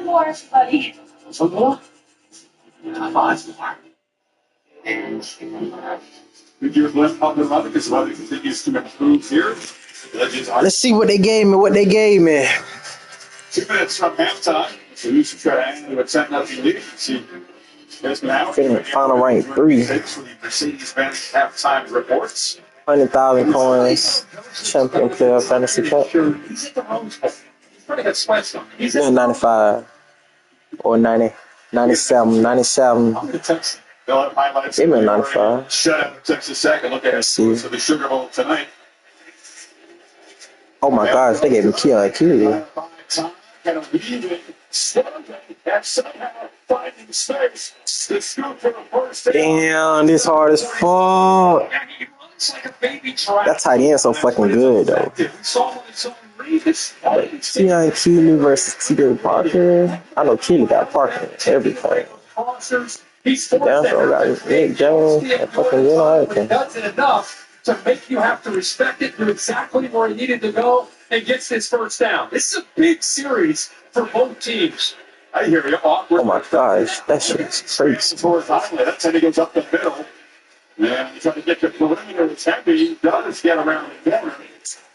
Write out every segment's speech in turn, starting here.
more, buddy. One more? Five more. With your left up and running, because weather continues to improve here. Let's see what they gave me. 2 minutes from halftime. So you should try to end with 10-0 lead. See, final rank 3. Mercedes-Benz halftime reports. 100,000 coins. Champion player fantasy cup. He's pretty good sweats. Yeah, 95 or 90, 97. They'll have highlights. Even 95. Shut out Texas Tech and look at it. So the Sugar Bowl tonight. Oh my gosh, they gave me Kia Akili. Damn, this hard as fuck. That tight end so fucking good though. Keon Keeley versus T.J. Parker. I know Keeley got Parker everything. Down throw got Nick Jones and fucking everything. Does it enough to make you have to respect it, do exactly where he needed to go, and gets this first down. This is a big series for both teams. I hear you. Oh my gosh, that shit is crazy. That time he goes up the middle. And he's trying to get the perimeter. It's heavy. He does get around the corner.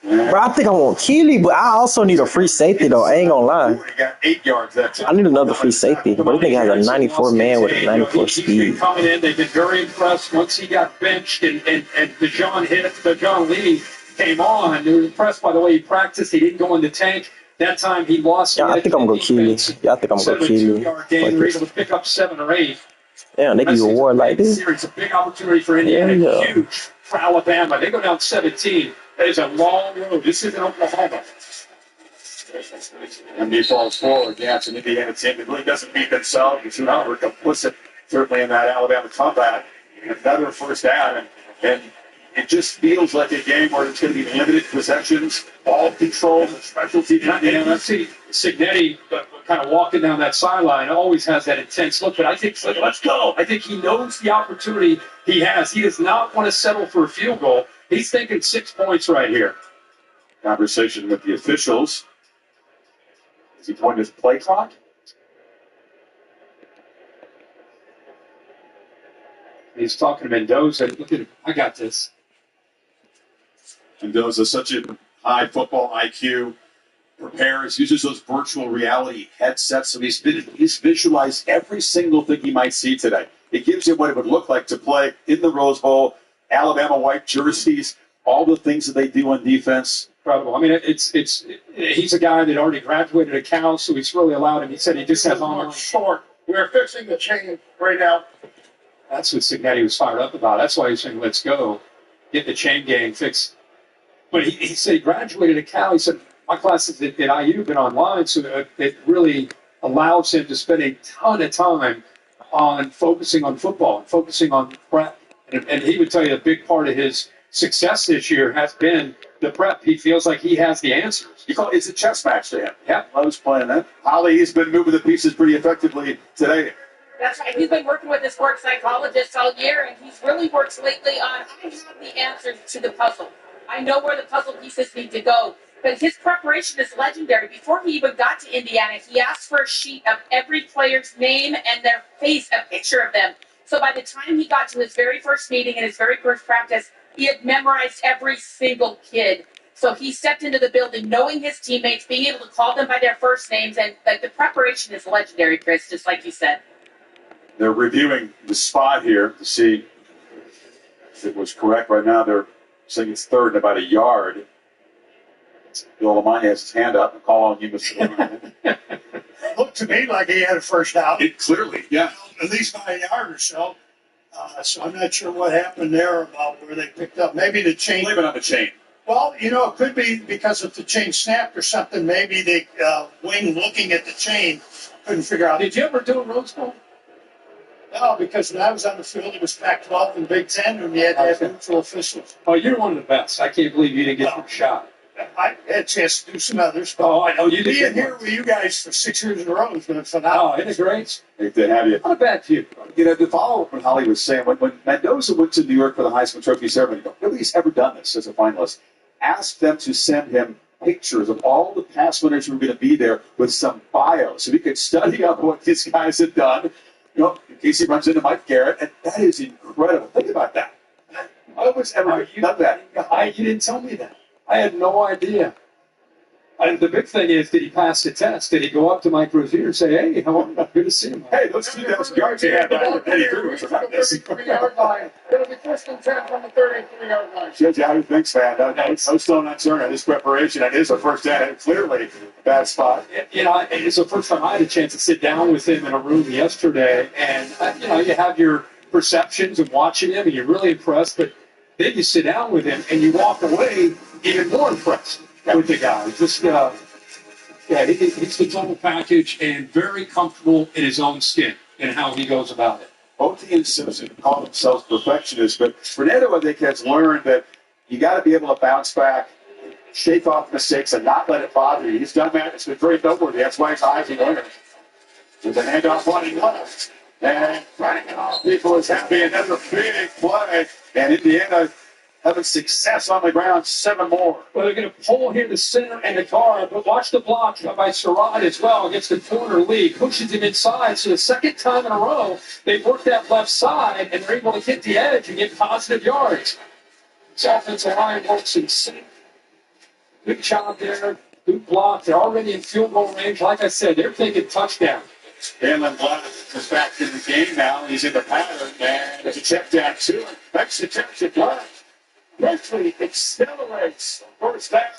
Bro, I think I want Keeley, but I also need a free safety though. I ain't gonna lie. He got 8 yards that time. I need another free safety. But I think he has a 94 man with a 94 speed. Coming in, they've been very impressed once he got benched and DeJohn Lee came on. They were impressed by the way he practiced. He didn't go in the tank. That time he lost. Yeah, I think I'm gonna go Keeley. Yeah, I think I'm gonna go Keeley. They're able to pick up 7 or 8. Yeah, they give you a award like this. It's a big opportunity for Indiana. Yeah. Huge for Alabama. They go down 17. That is a long road. This isn't Oklahoma. And he falls forward. Yeah, it's an Indiana team that really doesn't beat themselves. It's not complicit, certainly, in that Alabama comeback. Another first down. And it just feels like a game where it's going to be limited possessions, ball control, specialty. And I see Signetti kind of walking down that sideline, always has that intense look. But I think, let's go. I think he knows the opportunity he has. He does not want to settle for a field goal. He's thinking 6 points right here. Conversation with the officials. Is he pointing his play clock? He's talking to Mendoza. Look at him. I got this. Mendoza, such a high football IQ. Prepares, uses those virtual reality headsets. So he's visualized every single thing he might see today. It gives him what it would look like to play in the Rose Bowl. Alabama white jerseys, all the things that they do on defense. Incredible. I mean, he's a guy that already graduated at Cal, so he's really allowed him. He said he just has on short. We're fixing the chain right now. That's what Signetti was fired up about. That's why he's saying, let's go. Get the chain gang fixed. But he said he graduated at Cal. He said, my classes at IU have been online, so it really allows him to spend a ton of time on focusing on football and focusing on prep. And he would tell you a big part of his success this year has been the prep. He feels like he has the answers. It's a chess match to him. Yeah, I was playing that. Holly has been moving the pieces pretty effectively today. That's right. He's been working with his sports psychologist all year, and he's really worked lately on, I have the answers to the puzzle. I know where the puzzle pieces need to go. But his preparation is legendary. Before he even got to Indiana, he asked for a sheet of every player's name and their face, a picture of them. So by the time he got to his very first meeting and his very first practice, he had memorized every single kid. So he stepped into the building knowing his teammates, being able to call them by their first names, and the preparation is legendary, Chris, just like you said. They're reviewing the spot here to see if it was correct. Right now they're saying it's third and about a yard. Bill Lamont has his hand up and call on you, Mr. Lamont. Looked to me like he had a first down. It clearly, yeah. At least by a yard or so. So I'm not sure what happened there about where they picked up. Maybe the chain. Blame it on the chain. Well, it could be because if the chain snapped or something. Maybe the wing looking at the chain couldn't figure out. Did you ever do a Rose Bowl? No, because when I was on the field, it was Pac-12 and Big Ten, and you had to have neutral officials. Oh, you're one of the best. I can't believe you didn't get your shot. I had a chance to do some others. Oh, I know you did. Being here with you guys for 6 years in a row has been phenomenal. Oh, isn't it great? Great to have you. Not a bad team. To follow up what Holly was saying, when Mendoza went to New York for the Heisman Trophy ceremony, nobody's ever done this as a finalist. Asked them to send him pictures of all the past winners who were going to be there with some bios. So we could study up what these guys have done, in case he runs into Mike Garrett. And that is incredible. Think about that. I was ever done that. You didn't tell me that. I had no idea. And the big thing is, did he pass the test? Did he go up to Mike Rozier and say, "Hey, how are you? Good to see him"? Hey, those 2,000 yards he had back in 83 was tremendous. 33-yard line. It'll be first and 10 from the 33-yard line. Shows you how he thinks, man. No stone unturned on his preparation. That is a first down. Clearly, a bad spot. It's the first time I had a chance to sit down with him in a room yesterday. And, you have your perceptions of watching him, and you're really impressed. But then you sit down with him, and you walk away even more impressed with the guy. Just, he's the total package and very comfortable in his own skin and how he goes about it. OT and Simpson call themselves perfectionists, but Fernando, I think, has learned that you got to be able to bounce back, shake off mistakes, and not let it bother you. He's done that. It's been very noteworthy. That's why he's a Heisman winner. With the handoff running left, and running it off people is happy. Another big play, and Indiana having success on the ground, 7 more. Well, they're going to pull here to center and the guard, but watch the block by Surratt as well against the corner lead. Pushes him inside, so the second time in a row, they've worked that left side, and they're able to hit the edge and get positive yards. This offensive line works in sync. Good job there. Good block. They're already in field goal range. Like I said, they're thinking touchdown. Galen Black is back in the game now. He's in the pattern, and there's a check down to him. Next attempt at Black. Quickly accelerates. First down.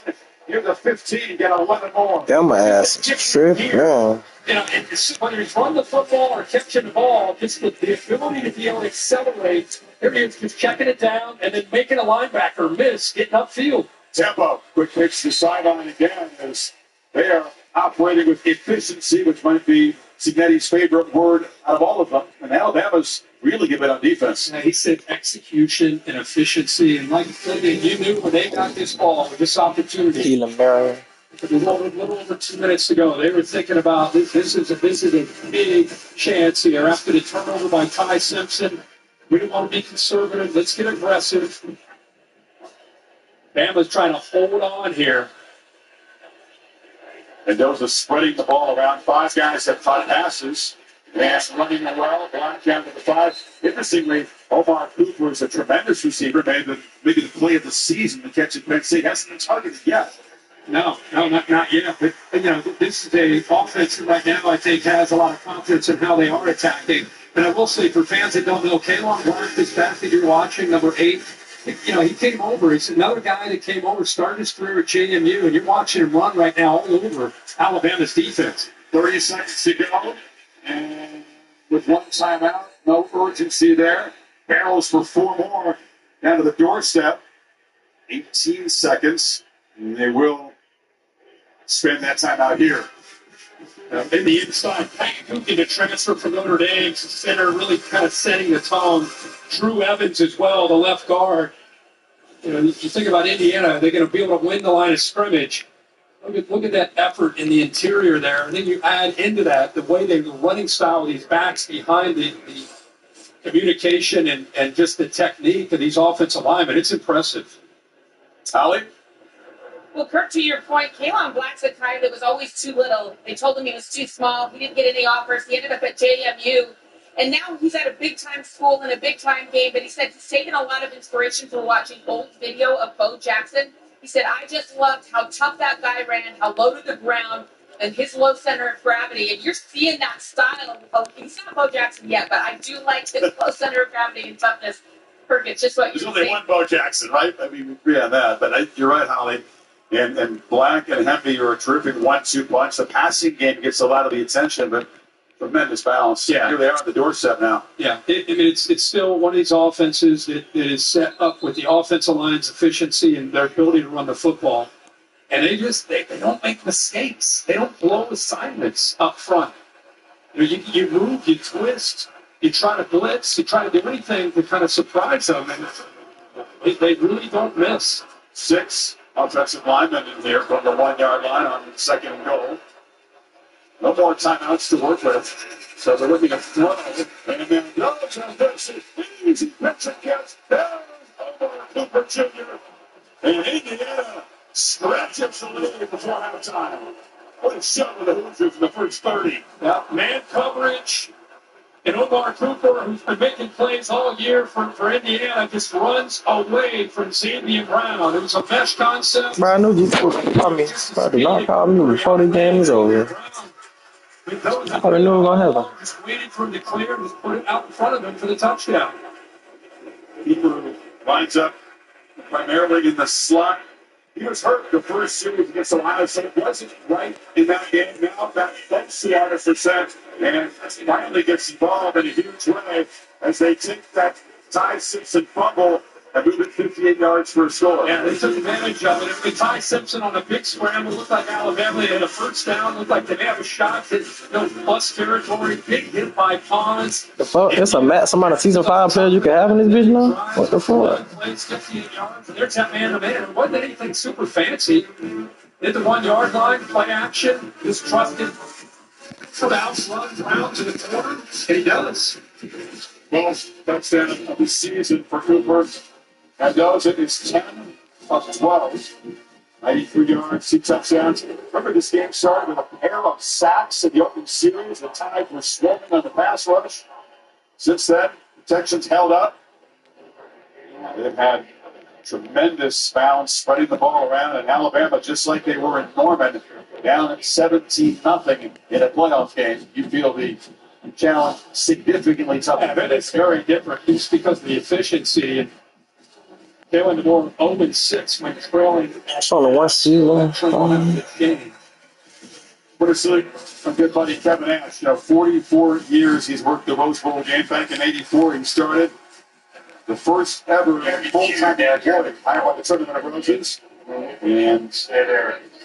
You're the 15. Get 11 more. Damn, my ass is tripping. Whether he's running the football or catching the ball, just the ability to be able to accelerate. Here he is, just checking it down and then making a linebacker miss, getting upfield. Tempo. Quick pitch to the sideline again as they are operating with efficiency, which might be Signetti's favorite word out of all of them. And Alabama's really good on defense. He said execution and efficiency. And like you knew when they got this ball, with this opportunity. Keelan Murray. A little over 2 minutes ago, they were thinking about this is a big chance here after the turnover by Ty Simpson. We don't want to be conservative. Let's get aggressive. Bama's trying to hold on here. Mendoza spreading the ball around. 5 guys have caught passes. Bass running well. Block down to the 5. Interestingly, Omar Cooper is a tremendous receiver. Maybe the play of the season to catch at Penn State. Hasn't been targeted yet. No, not yet. But, this is a offense that right now I think has a lot of confidence in how they are attacking. And I will say, for fans that don't know, Kalon Black is back that you're watching, number 8. He came over. He's another guy that came over, started his career at JMU, and you're watching him run right now all over Alabama's defense. 30 seconds to go. And with 1 timeout, no urgency there. Barrels for 4 more down to the doorstep. 18 seconds. And they will spend that time out here. In the inside, Pat Cookie, the transfer from Notre Dame, center, really kind of setting the tone. Drew Evans as well, the left guard. You think about Indiana, they're going to be able to win the line of scrimmage. Look at that effort in the interior there. And then you add into that the way the running style of these backs behind the communication and just the technique of these offensive linemen. It's impressive. Holly? Well, Kirk, to your point, Kalon Black's a guy that was always too little. They told him he was too small. He didn't get any offers. He ended up at JMU. And now he's at a big-time school in a big-time game. But he said he's taken a lot of inspiration from watching old video of Bo Jackson. He said, I just loved how tough that guy ran, how low to the ground, and his low center of gravity. And you're seeing that style. He's not Bo Jackson yet, but I do like his low center of gravity and toughness. Kirk, it's just what There's you're only saying. one Bo Jackson, right? I mean, we agree on that. But you're right, Holly. And Black and Hemby are a terrific 1-2 punch. The passing game gets a lot of the attention, but tremendous balance. Yeah. Here they are on the doorstep now. Yeah, it's still one of these offenses that is set up with the offensive line's efficiency and their ability to run the football. And they don't make mistakes. They don't blow assignments up front. You move, you twist, you try to blitz, you try to do anything to kind of surprise them, and they really don't miss. 6 offensive linemen in here from the 1-yard line on 2nd and goal. No more timeouts to work with. So they're looking to throw. And then goes on this easy pitch and gets down over Cooper Jr. And Indiana Stretches the lead before halftime. What a shot with the Hoosiers in the first 30. Yeah, man coverage. And Omar Cooper, who's been making plays all year for Indiana, just runs away from Xavier Brown. It was a mesh concept. Bro, I knew you would call me. Bro, do not call me before the game is over. I already knew it was going to happen. Just waited for him to clear and just put it out in front of him for the touchdown. Cooper lines up primarily in the slot. He was hurt the first series against Ohio State. Wasn't right in that game. Now back close to 100%. And finally gets involved in a huge way as they take that Ty Simpson fumble and move it 58 yards for a score. Yeah, they took advantage of it. If Ty Simpson on a big scramble looked like Alabama had a first down, looked like they have a shot to plus territory. Big hit by Pons. The fuck? It's a max amount of season 5 players you can have in this bitch now? What the fuck? Plays 58 yards, and there's that man-to-man. It wasn't anything super fancy. Hit the 1 yard line, play action, just trusted. Bounce, runs around to the corner, and he does. 12th touchdown of the season for Cooper. And goes it is 10 of 12. 93 yards, 2 touchdowns. Remember, this game started with a pair of sacks in the opening series. The Tide were swarming on the pass rush. Since then, the Texans held up. They've had tremendous bounce, spreading the ball around in Alabama, just like they were in Norman, down at 17-0 in a playoff game. You feel the challenge significantly tougher. Yeah, but it's very different just because of the efficiency. And they went to more 0-6 when trailing. It's only one season. Put a salute from good buddy Kevin Ash. 44 years he's worked the Rose Bowl game. Back in '84, he started the first ever full-time employee hired by the Tournament of Roses. And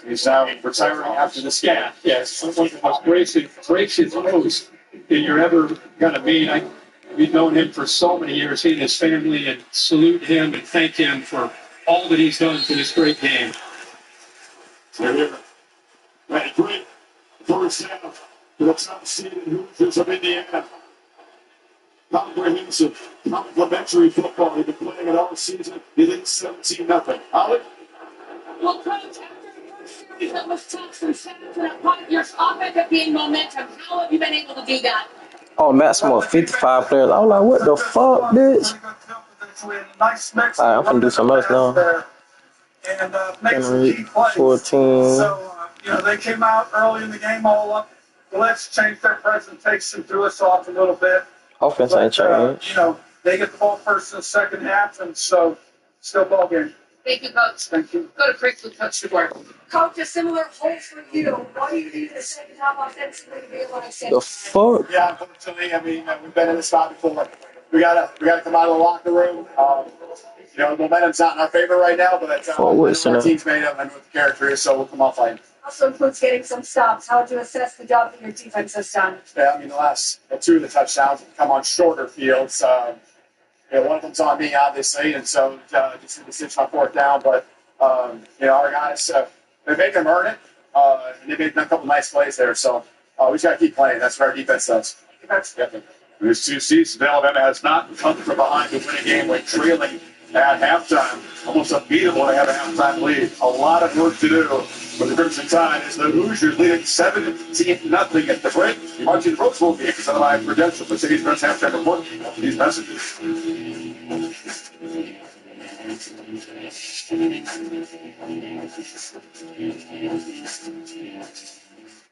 he's now retiring after this game. Yes, one of the most gracious hosts that you're ever going to meet. We've known him for so many years, he and his family, and salute him and thank him for all that he's done for this great game. Right, great first half to the top seeded Hoosiers of Indiana. Comprehensive, complimentary football. They've been playing it all season. They lead 17-0. Holly? Well, Coach, after the first series that was tough from 7 to that point, your offense being momentum, how have you been able to do that? Oh, maximum of 55 players. I was like, what the fuck, bitch? Alright, I'm finna do something else now. And make some key plays. 14. So, they came out early in the game all up. Let's change their presentation, threw us off a little bit. Offense ain't changed. They get the ball first in the second half, and so still ball game. Thank you, Coach. Thank you. Go to Chris with Coach DeBoer. Coach, a similar hole for you. What do you need in the second half offensively to be able to accept? The fuck? Yeah, unfortunately, we've been in this spot before. We gotta come out of the locker room. The momentum's not in our favor right now, but our team's made up and with the character is, so we'll come off fighting. Also includes getting some stops. How would you assess the job that your defense has done? Yeah, the last 2 of the touchdowns have come on shorter fields. One of them's on me, obviously, and so just a decision on 4th down. But our guys, they made them earn it, and they made a couple nice plays there. So we just got to keep playing. That's what our defense does. There's 2 seasons. Alabama has not come from behind to win a game when trailing at halftime. Almost unbeatable to have a halftime lead. A lot of work to do for the Crimson Tide as the Hoosiers leading 17-0 at the break. You're watching the Rose Bowl game because of the live credential. The city's best halftime report. These messages.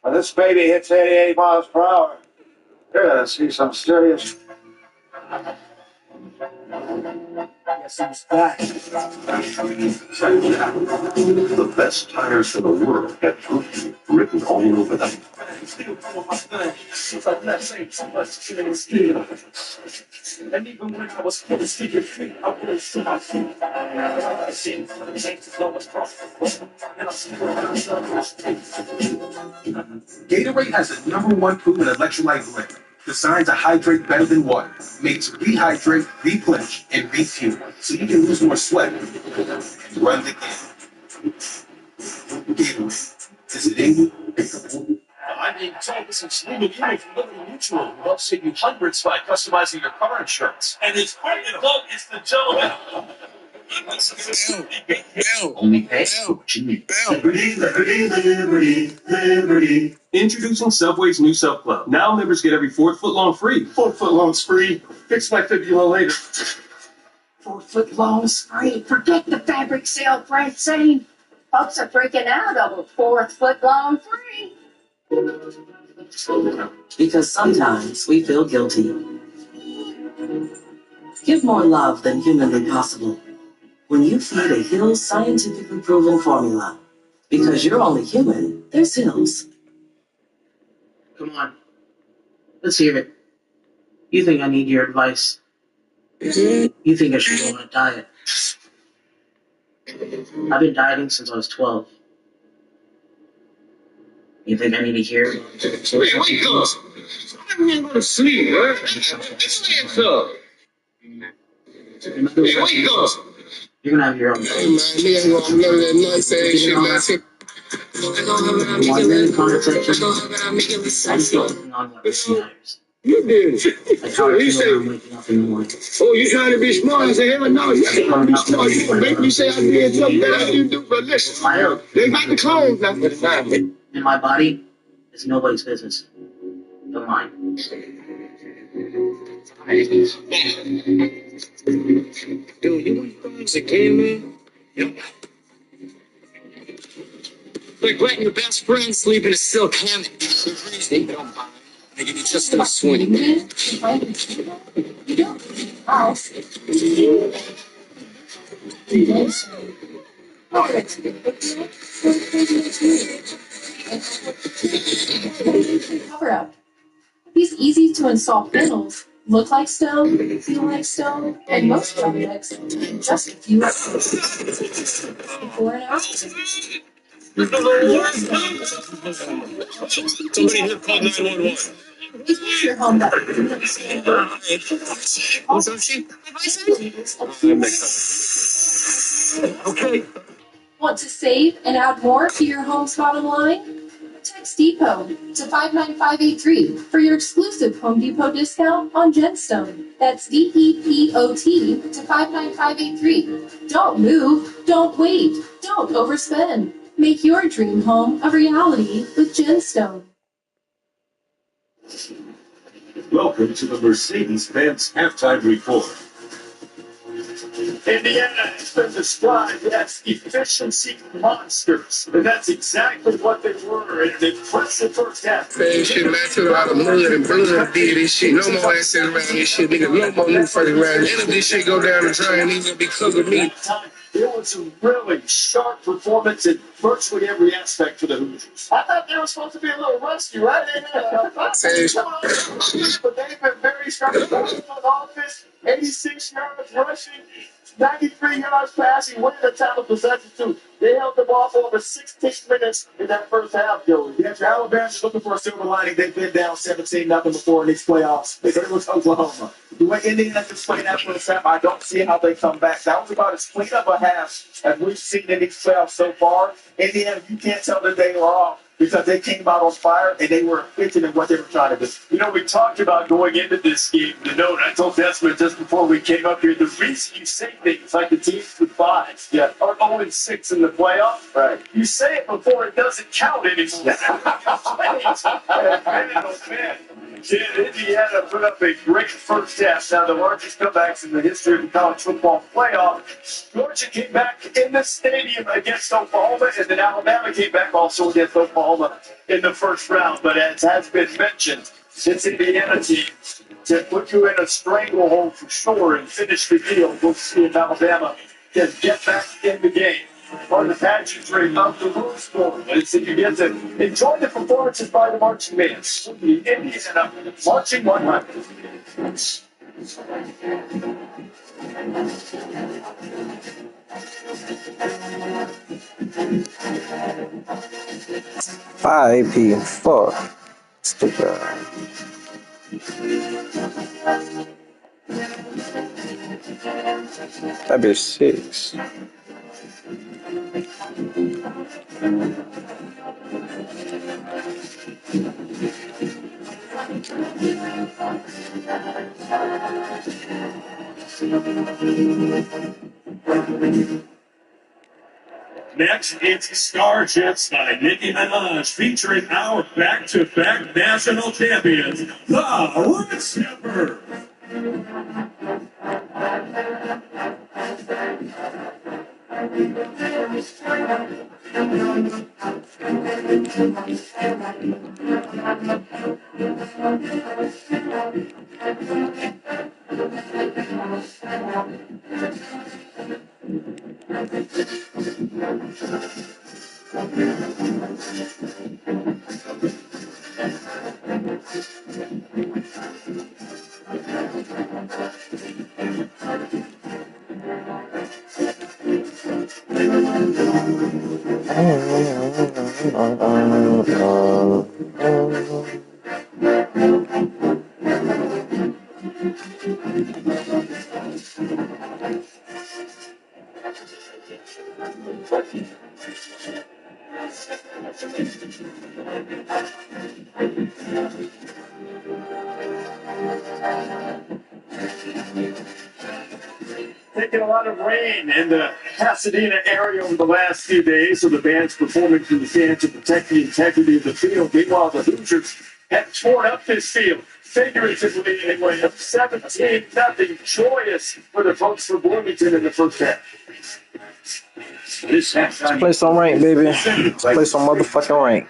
When this baby hits 88 miles per hour, you're going to see some serious. The best tires in the world have Gucci written all over them. And even when I was full of secret feet, I was to my feet. Gatorade has the #1 proven electrolyte blend, designed to hydrate better than water, made to rehydrate, replenish, and refuel, so you can lose more sweat and run the game. Gatorade, is it in you? I'm being told this is legal from Liberty Mutual, who helps save you hundreds by customizing your car insurance. And his partner vote is the gentleman. Only pay what you need. Liberty, liberty, liberty, liberty. Introducing Subway's new Sub Club. Now members get every 4-foot loan free. 4-foot loans free. Fix my fibula later. 4-foot loans free. Forget the fabric sale, Francine. Folks are freaking out over 4-foot loan free. Because sometimes we feel guilty. Give more love than humanly possible when you feed a Hill's scientifically proven formula. Because you're only human, there's Hill's. Come on. Let's hear it. You think I need your advice? You think I should go on a diet? I've been dieting since I was 12. You think I need to hear it? Hey, wake up! I'm gonna go to sleep, right? Wake up! Hey, wake up! You're gonna have your own. Hey, man, nigga ain't gonna have none of that nonsense shit, man. You want me in conversation? I'm still working on what really matters. You did. Like how I feel when I'm waking up in the morning. Oh, you trying to be smart? I say, hell no, you ain't gonna be smart. You gonna make me say I did something that I didn't do, but listen, they got the clones now. And my body is nobody's business but mine. Dude, you want things again, man? Yep. Like letting your best friend sleep in a silk hammock. They don't mind. They give you just enough swing. Cover up. These easy to install panels look like stone, feel like stone, and most projects in just a few hours. Before and after. Somebody here called 911. It makes your home better. What's up, she? Okay. Want to save and add more to your home's bottom line? Text Depot to 59583 for your exclusive Home Depot discount on Gemstone. That's DEPOT to 59583. Don't move, don't wait, don't overspend. Make your dream home a reality with Gemstone. Welcome to the Mercedes-Benz halftime report. Indiana has been described as efficiency monsters, and that's exactly what they were in an impressive first half. Man, shit, man, I took a lot of mud and blood did this shit. No more assets around this shit, nigga. No more new fucking around. None of this shit go down the drain, even because of me. It was a really sharp performance in virtually every aspect for the Hoosiers. I thought they were supposed to be a little rusty, right? But they've been very sharp on offense. 86 yards rushing, 93 yards passing, winning the time of possession too. They held the ball for over 16 minutes in that first half, Joey. Yeah, Alabama's looking for a silver lining. They've been down 17-0 before in these playoffs. It was Oklahoma. The way Indiana just played that first half, I don't see how they come back. That was about as clean of a half as we've seen in these playoffs so far. Indiana, you can't tell that they were off because they came out on fire and they were efficient in what they were trying to do. You know, we talked about going into this game. The note I told Desmond just before we came up here, the reason you say things like the teams with buys are 0-6 in the playoffs, right? You say it before it doesn't count anymore. Man, oh man. Indiana put up a great first half. Now, the largest comebacks in the history of the college football playoff. Georgia came back in the stadium against Oklahoma, and then Alabama came back also against Oklahoma in the first round. But as has been mentioned, this Indiana team to put you in a stranglehold for sure and finish the deal. We'll see if Alabama can get back in the game. Part of the pageantry of the Rose Bowl. It's that you get to enjoy the performances by the marching bands. The Indiana Marching 100. 5 AP. Fuck. Stupid. That bitch 6. Next, it's Starships by Nicki Minaj, featuring our back-to-back national champions, the Red Snapper. Taking a lot of rain in the Pasadena area over the last few days, so the band's performance in the stands to protect the integrity of the field. Meanwhile, the Hoosiers have torn up this field, figuratively anyway, 17-0. Joyous for the folks from Bloomington in the first half. Let's play some rank, baby. Let's play some motherfucking rank.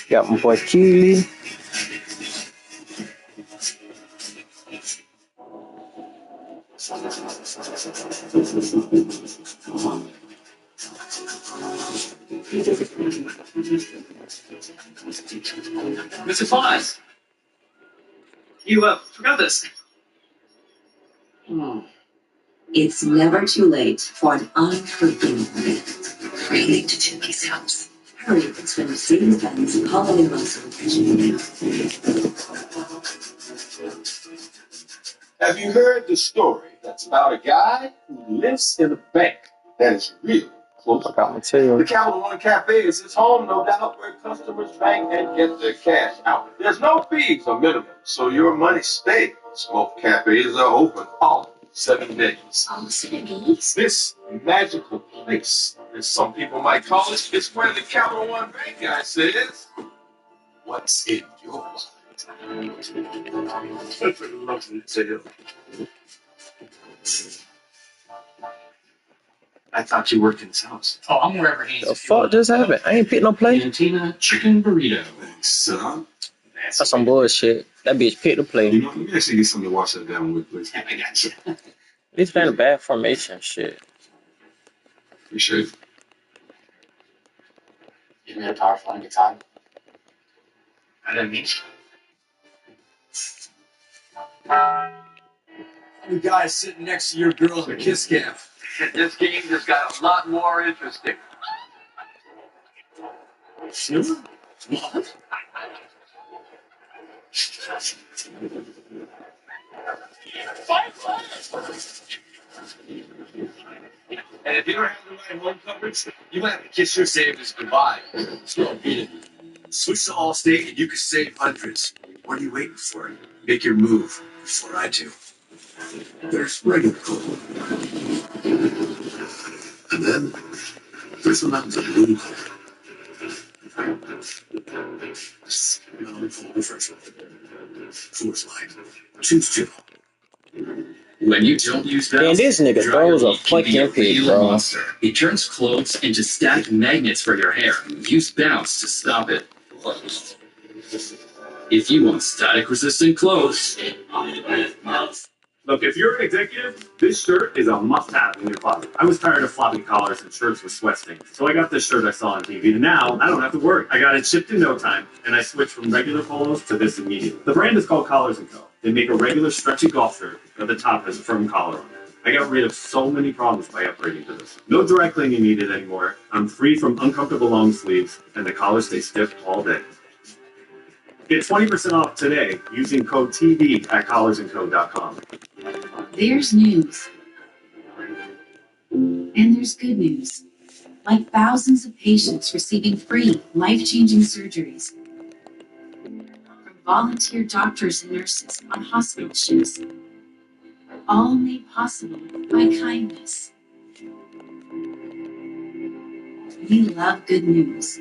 Got my boy Keely. Mr. Foz, you forgot this. It's never too late for an unforgiving craving to Chicky's house. Hurry, it's when Mercedes-Benz holiday love celebration. Have you heard the story that's about a guy who lives in a bank that is really close? I got material. The Capital One Cafe is his home, no doubt, where customers bank and get their cash out. There's no fees or minimum, so your money stays. Most cafes are open all 7 days. All 7 days? This magical place, as some people might call it, is where the Capital One Bank guy says, "What's in your wallet?" Such a lovely tale. I thought you worked in his house. Oh, I'm wherever he is. The fuck just happened? I ain't picked no play. Cantina chicken burrito. Thanks, son. That's some bullshit. That bitch picked the play. You know, let me actually get something to wash that down with, please. I got you. This ain't a bad formation shit. Appreciate it. You made a powerful and good time. I didn't mean You guys sitting next to your girl in a kiss cam. This game just got a lot more interesting. Sure. What? And if you don't have the right home coverage, you might have to kiss your savings goodbye. So, beat it. Switch to Allstate and you can save hundreds. What are you waiting for? Make your move before I do. There's regular coal. And then there's the mountain blue coal. Refreshment. Force Light. Choose Jill. When you don't use that, Man, this nigga throws a fucking pick, bro. monster. It turns clothes into static magnets for your hair. Use Bounce to stop it. If you want static-resistant clothes, Look, if you're an executive, this shirt is a must-have in your closet. I was tired of floppy collars and shirts with sweat stains, so I got this shirt I saw on TV, and now I don't have to worry. I got it shipped in no time, and I switched from regular polos to this immediately. The brand is called Collars & Co. They make a regular stretchy golf shirt, but the top has a firm collar on it. I got rid of so many problems by upgrading to this. No dry cleaning needed anymore. I'm free from uncomfortable long sleeves, and the collars stay stiff all day. Get 20% off today using code TV at collarsandco.com. There's news. And there's good news. Like thousands of patients receiving free, life-changing surgeries from volunteer doctors and nurses on hospital shifts. all made possible by kindness. We love good news.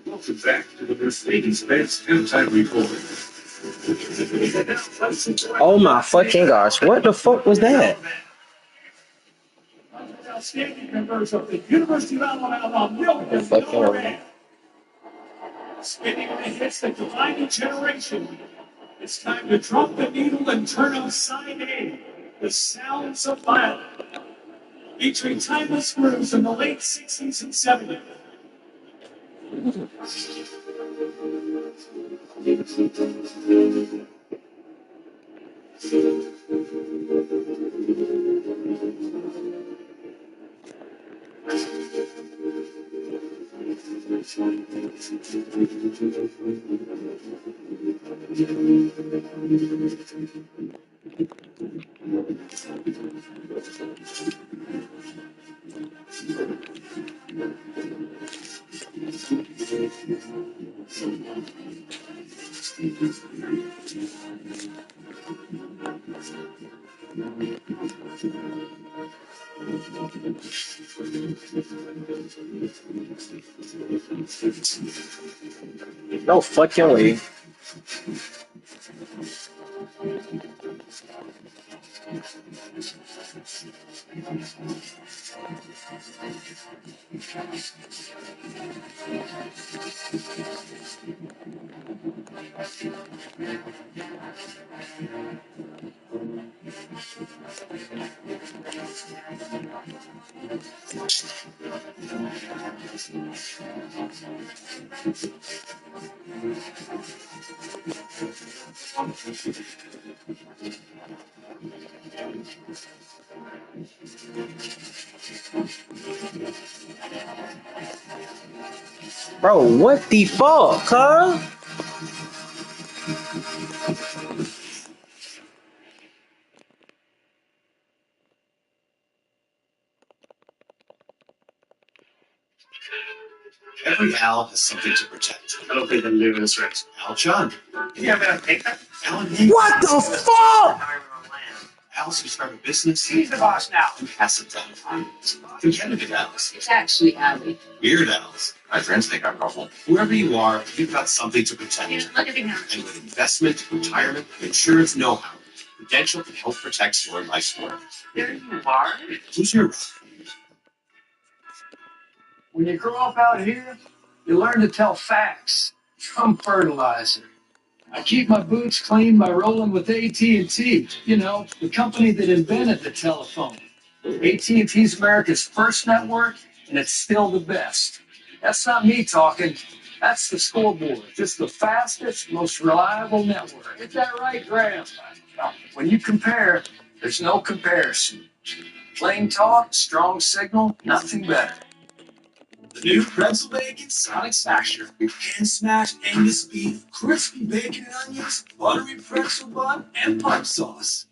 Welcome back to the Mercedes-Benz Halftime Report. Oh my fucking gosh. What the fuck was that? Outstanding members of the University of Alabama Million Fucking Dollar Band. Spinning the hits that define a generation. It's time to drop the needle and turn on side A. The Sounds of Violence. Featuring timeless grooves in the late 60s and 70s. No fucking way. Bro, what the fuck, huh? Every owl has something to protect. I don't think I'm doing this right. Al John. Yeah, man, Alan Hayes. What the fuck? Owls who start a business. He's the boss now. And pass it down. Competitive owls. It's actually Allie. Weird owls. My friends think I'm normal. Whoever you are, you've got something to protect. Yeah, look at him. And with investment, retirement, insurance know-how, Prudential can help protect your life's work. There you are. Who's your When you grow up out here, you learn to tell facts from fertilizer. I keep my boots clean by rolling with AT&T, you know, the company that invented the telephone. AT&T's America's first network, and it's still the best. That's not me talking. That's the scoreboard. Just the fastest, most reliable network. Is that right, Graham? When you compare, there's no comparison. Plain talk, strong signal, nothing better. The new pretzel bacon Sonic Smasher. Hand smashed Angus beef, crispy bacon and onions, buttery pretzel bun, and pump sauce.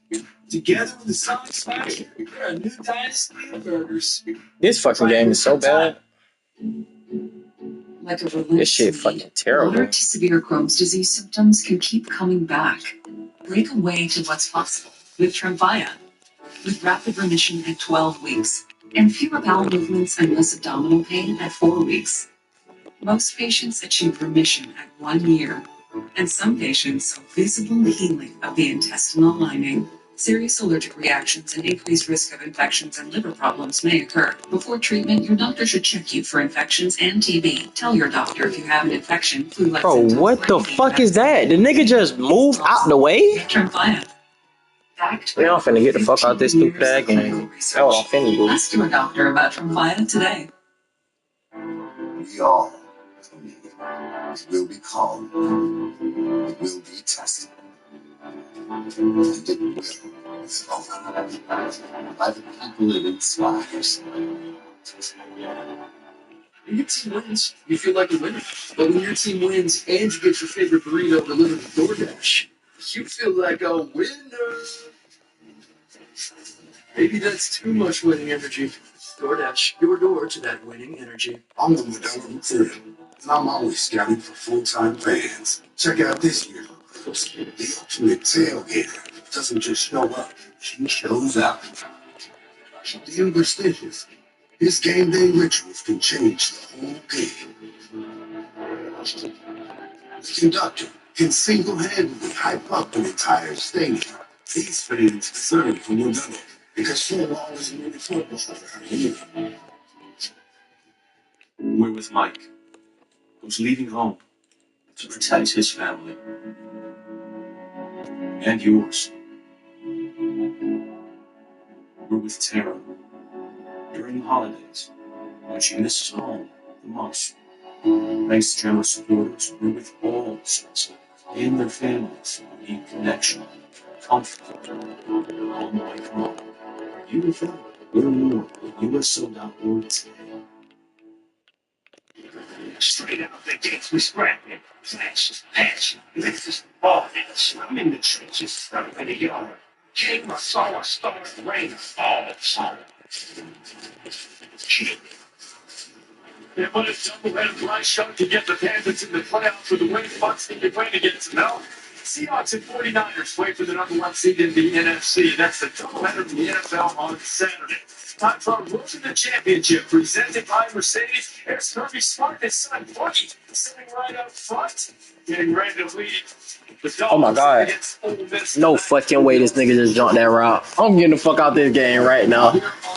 Together with the Sonic Smasher, they're a new dynasty of burgers. This fucking game is so bad. Like a This shit fucking terrible. Moderate to severe Crohn's disease symptoms can keep coming back. Break away to what's possible with Tremfya. With rapid remission at 12 weeks and fewer bowel movements and less abdominal pain at 4 weeks. Most patients achieve remission at 1 year, and some patients have visible healing of the intestinal lining. Serious allergic reactions and increased risk of infections and liver problems may occur. Before treatment, your doctor should check you for infections and TB. Tell your doctor if you have an infection, flu-like Bro, symptoms, what the fuck is that? The nigga just moved out the way? Tremfya. Man, I'm finna get the fuck out this stupid ass game. That's what I'm finna do. Ask your doctor about Tremfya today. We all will be called. It will be tested. And it will be spoken by the people it inspires. When your team wins, you feel like a winner. But when your team wins and you get your favorite burrito delivered to DoorDash, you feel like a winner. Maybe that's too much winning energy. DoorDash, your door to that winning energy. I'm the Madonna too, and I'm always scouting for full-time fans. Check out this year's recruits. The ultimate tailgater doesn't just show up, she shows up. The superstitious. His game day rituals can change the whole game. The conductor can single-handedly hype up an entire stadium. These fans deserve from Madonna because football isn't really football around here. We're with Mike, who's leaving home to protect his family and yours. We're with Tara during the holidays when she misses home the most. Thanks to generous supporters, we're with all the Suns and their families who need connection, comfort, all the way home. Are you with them? Learn more at USO.org today. Straight out the gates, we scrapping. Flash, patch, this ball. I'm in the trenches, stuck in the yard. Came, I saw a star rain, all fall. It was a double-headed fly shot to get the Panthers in the playoffs with the winning Bucks need to win against them. Seahawks and 49ers play for the #1 seed in the NFC. That's the doubleheader in the NFL on Saturday. Time for our Road to the Championship, presented by Mercedes. Here's Kirby Smart, his son Bucky, sitting right up front, getting ready to lead the Dolphins. Oh my God. Against Ole Miss. No fucking way this nigga just jumped that route. I'm getting the fuck out this game right now.